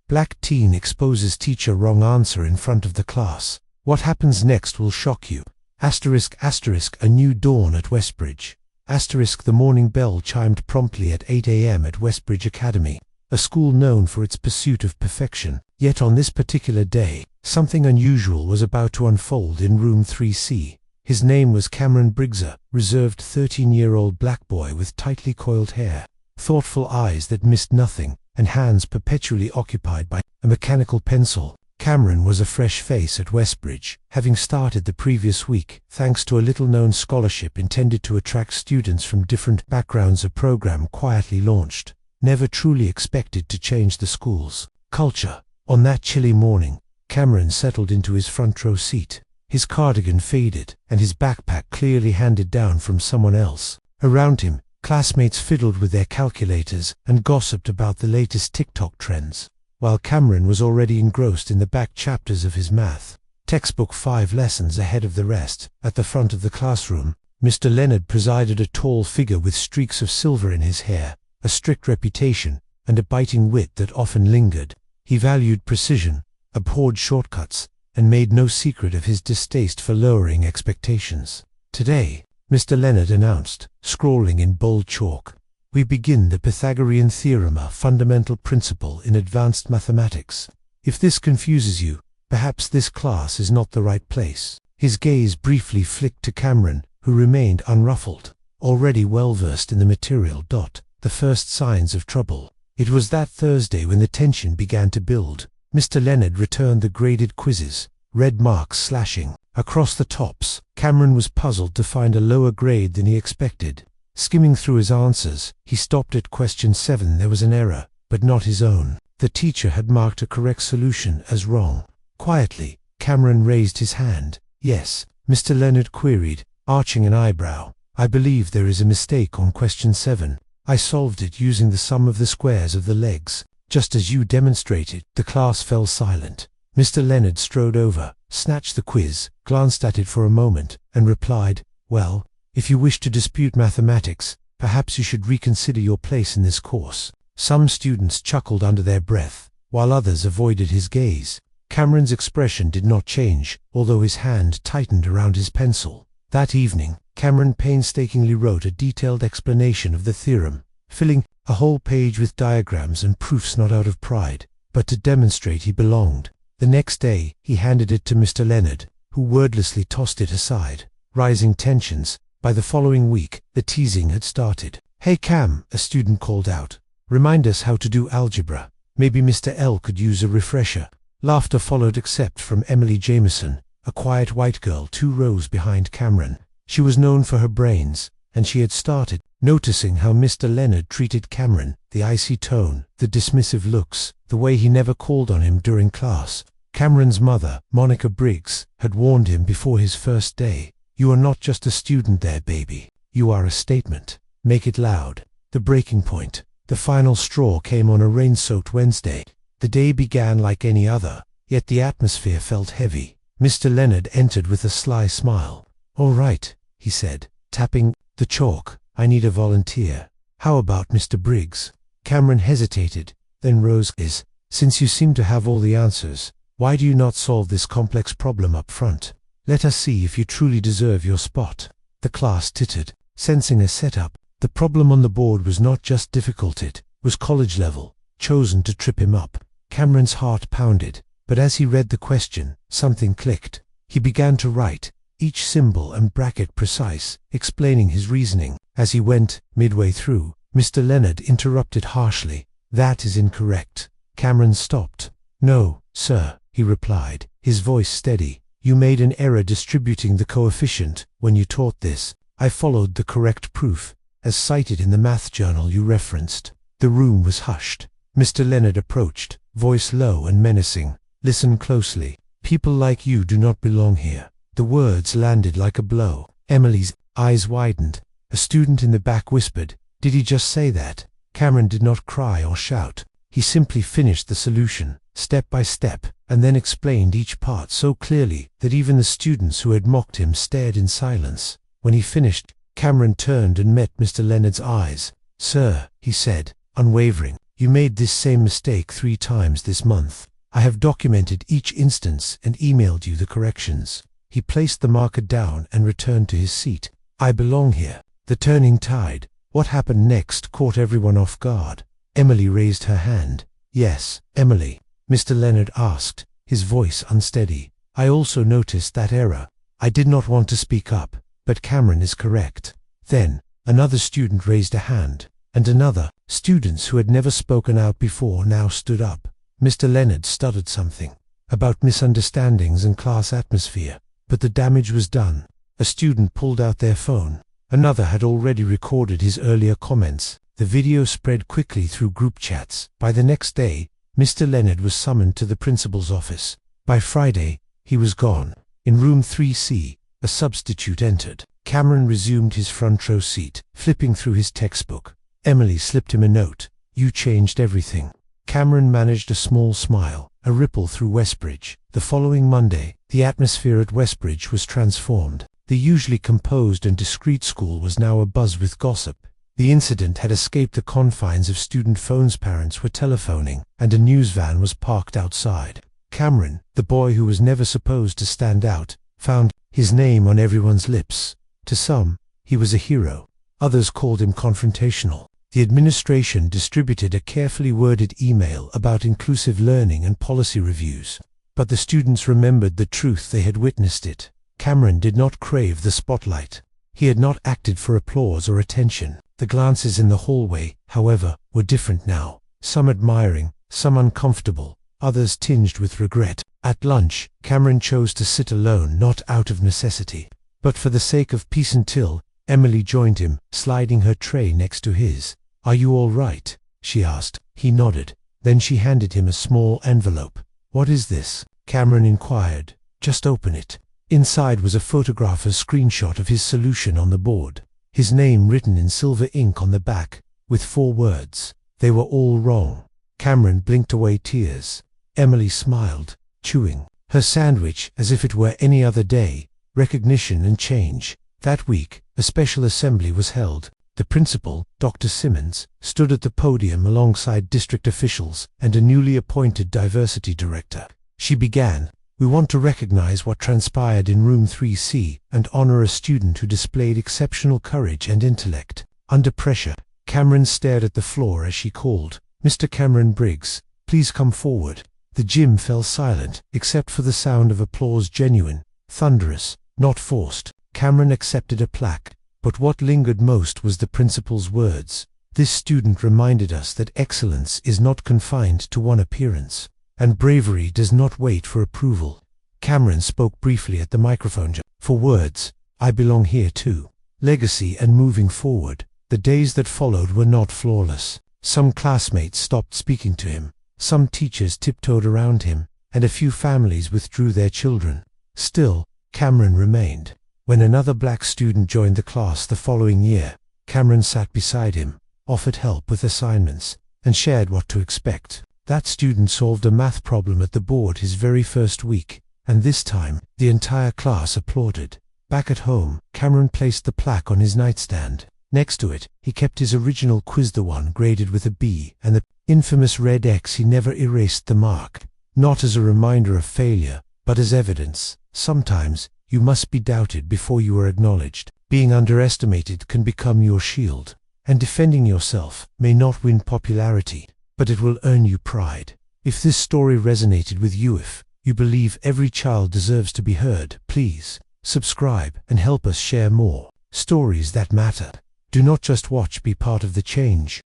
Black teen exposes teacher wrong answer in front of the class. What happens next will shock you. Asterisk asterisk a new dawn at Westbridge. Asterisk the morning bell chimed promptly at 8 a.m. at Westbridge Academy, a school known for its pursuit of perfection. Yet on this particular day, something unusual was about to unfold in room 3C. His name was Cameron Briggs, a reserved 13-year-old black boy with tightly coiled hair, thoughtful eyes that missed nothing, and hands perpetually occupied by a mechanical pencil. Cameron was a fresh face at Westbridge, having started the previous week, thanks to a little-known scholarship intended to attract students from different backgrounds. A program quietly launched, never truly expected to change the school's culture. On that chilly morning, Cameron settled into his front row seat, his cardigan faded, and his backpack clearly handed down from someone else. Around him, classmates fiddled with their calculators and gossiped about the latest TikTok trends, while Cameron was already engrossed in the back chapters of his math textbook 5 lessons ahead of the rest. At the front of the classroom, Mr. Leonard presided, a tall figure with streaks of silver in his hair, a strict reputation, and a biting wit that often lingered. He valued precision, abhorred shortcuts, and made no secret of his distaste for lowering expectations. Today, Mr. Leonard announced, scrawling in bold chalk, "We begin the Pythagorean theorem, a fundamental principle in advanced mathematics. If this confuses you, perhaps this class is not the right place." His gaze briefly flicked to Cameron, who remained unruffled, already well versed in the material. The first signs of trouble. It was that Thursday when the tension began to build. Mr. Leonard returned the graded quizzes, red marks slashing across the tops. Cameron was puzzled to find a lower grade than he expected. Skimming through his answers, he stopped at question 7. There was an error, but not his own. The teacher had marked a correct solution as wrong. Quietly, Cameron raised his hand. "Yes," Mr. Leonard queried, arching an eyebrow. "I believe there is a mistake on question 7. I solved it using the sum of the squares of the legs, just as you demonstrated." The class fell silent. Mr. Leonard strode over, snatched the quiz, glanced at it for a moment, and replied, "Well, if you wish to dispute mathematics, perhaps you should reconsider your place in this course." Some students chuckled under their breath, while others avoided his gaze. Cameron's expression did not change, although his hand tightened around his pencil. That evening, Cameron painstakingly wrote a detailed explanation of the theorem, filling a whole page with diagrams and proofs, not out of pride, but to demonstrate he belonged. The next day, he handed it to Mr. Leonard, who wordlessly tossed it aside. Rising tensions. By the following week, the teasing had started. "Hey Cam," a student called out, "remind us how to do algebra. Maybe Mr. L could use a refresher." Laughter followed, except from Emily Jameson, a quiet white girl 2 rows behind Cameron. She was known for her brains, and she had started noticing how Mr. Leonard treated Cameron, the icy tone, the dismissive looks, the way he never called on him during class. Cameron's mother, Monica Briggs, had warned him before his first day, "You are not just a student there, baby. You are a statement. Make it loud." The breaking point, the final straw, came on a rain-soaked Wednesday. The day began like any other, yet the atmosphere felt heavy. Mr. Leonard entered with a sly smile. "All right," he said, tapping the chalk. "I need a volunteer. How about Mr. Briggs?" Cameron hesitated, then rose. "Since you seem to have all the answers, why do you not solve this complex problem up front? Let us see if you truly deserve your spot." The class tittered, sensing a setup. The problem on the board was not just difficult, it was college level, chosen to trip him up. Cameron's heart pounded, but as he read the question, something clicked. He began to write, each symbol and bracket precise, explaining his reasoning. As he went, midway through, Mr. Leonard interrupted harshly. "That is incorrect." Cameron stopped. "No, sir," he replied, his voice steady. "You made an error distributing the coefficient when you taught this. I followed the correct proof, as cited in the math journal you referenced." The room was hushed. Mr. Leonard approached, voice low and menacing. "Listen closely. People like you do not belong here." The words landed like a blow. Emily's eyes widened. A student in the back whispered, "Did he just say that?" Cameron did not cry or shout. He simply finished the solution, step by step, and then explained each part so clearly that even the students who had mocked him stared in silence. When he finished, Cameron turned and met Mr. Leonard's eyes. "Sir," he said, unwavering, You made this same mistake 3 times this month. I have documented each instance and emailed you the corrections. He placed the marker down and returned to his seat. I belong here. The turning tide. What happened next caught everyone off guard. Emily raised her hand. Yes, Emily, Mr. Leonard asked, his voice unsteady. I also noticed that error. I did not want to speak up, but Cameron is correct. Then, another student raised a hand, and another. Students who had never spoken out before now stood up. Mr. Leonard stuttered something about misunderstandings and class atmosphere, but the damage was done. A student pulled out their phone. Another had already recorded his earlier comments. The video spread quickly through group chats. By the next day, Mr. Leonard was summoned to the principal's office. By Friday, he was gone. In room 3C, a substitute entered. Cameron resumed his front row seat, flipping through his textbook. Emily slipped him a note. You changed everything. Cameron managed a small smile, a ripple through Westbridge. The following Monday, the atmosphere at Westbridge was transformed. The usually composed and discreet school was now abuzz with gossip. The incident had escaped the confines of student phones. Parents were telephoning, and a news van was parked outside. Cameron, the boy who was never supposed to stand out, found his name on everyone's lips. To some, he was a hero. Others called him confrontational. The administration distributed a carefully worded email about inclusive learning and policy reviews. But the students remembered the truth. They had witnessed it. Cameron did not crave the spotlight. He had not acted for applause or attention. The glances in the hallway, however, were different now. Some admiring, some uncomfortable, others tinged with regret. At lunch, Cameron chose to sit alone, not out of necessity, but for the sake of peace. Until Emily joined him, sliding her tray next to his. Are you all right? She asked. He nodded. Then she handed him a small envelope. What is this? Cameron inquired. Just open it. Inside was a photographer's screenshot of his solution on the board. His name written in silver ink on the back, with 4 words. They were all wrong. Cameron blinked away tears. Emily smiled, chewing her sandwich as if it were any other day. Recognition and change. That week, a special assembly was held. The principal, Dr. Simmons, stood at the podium alongside district officials and a newly appointed diversity director. She began, We want to recognize what transpired in room 3C and honor a student who displayed exceptional courage and intellect. Under pressure, Cameron stared at the floor as she called, Mr. Cameron Briggs, please come forward. The gym fell silent, except for the sound of applause, genuine, thunderous, not forced. Cameron accepted a plaque, but what lingered most was the principal's words. This student reminded us that excellence is not confined to one appearance, and bravery does not wait for approval. Cameron spoke briefly at the microphone. For words, I belong here too. Legacy and moving forward. The days that followed were not flawless. Some classmates stopped speaking to him, some teachers tiptoed around him, and a few families withdrew their children. Still, Cameron remained. When another black student joined the class the following year, Cameron sat beside him, offered help with assignments, and shared what to expect. That student solved a math problem at the board his very first week, and this time, the entire class applauded. Back at home, Cameron placed the plaque on his nightstand. Next to it, he kept his original quiz, the one graded with a B, and the infamous red X. He never erased the mark, not as a reminder of failure, but as evidence. Sometimes, you must be doubted before you are acknowledged. Being underestimated can become your shield, and defending yourself may not win popularity, but it will earn you pride. If this story resonated with you, if you believe every child deserves to be heard, please subscribe and help us share more stories that matter. Do not just watch, be part of the change.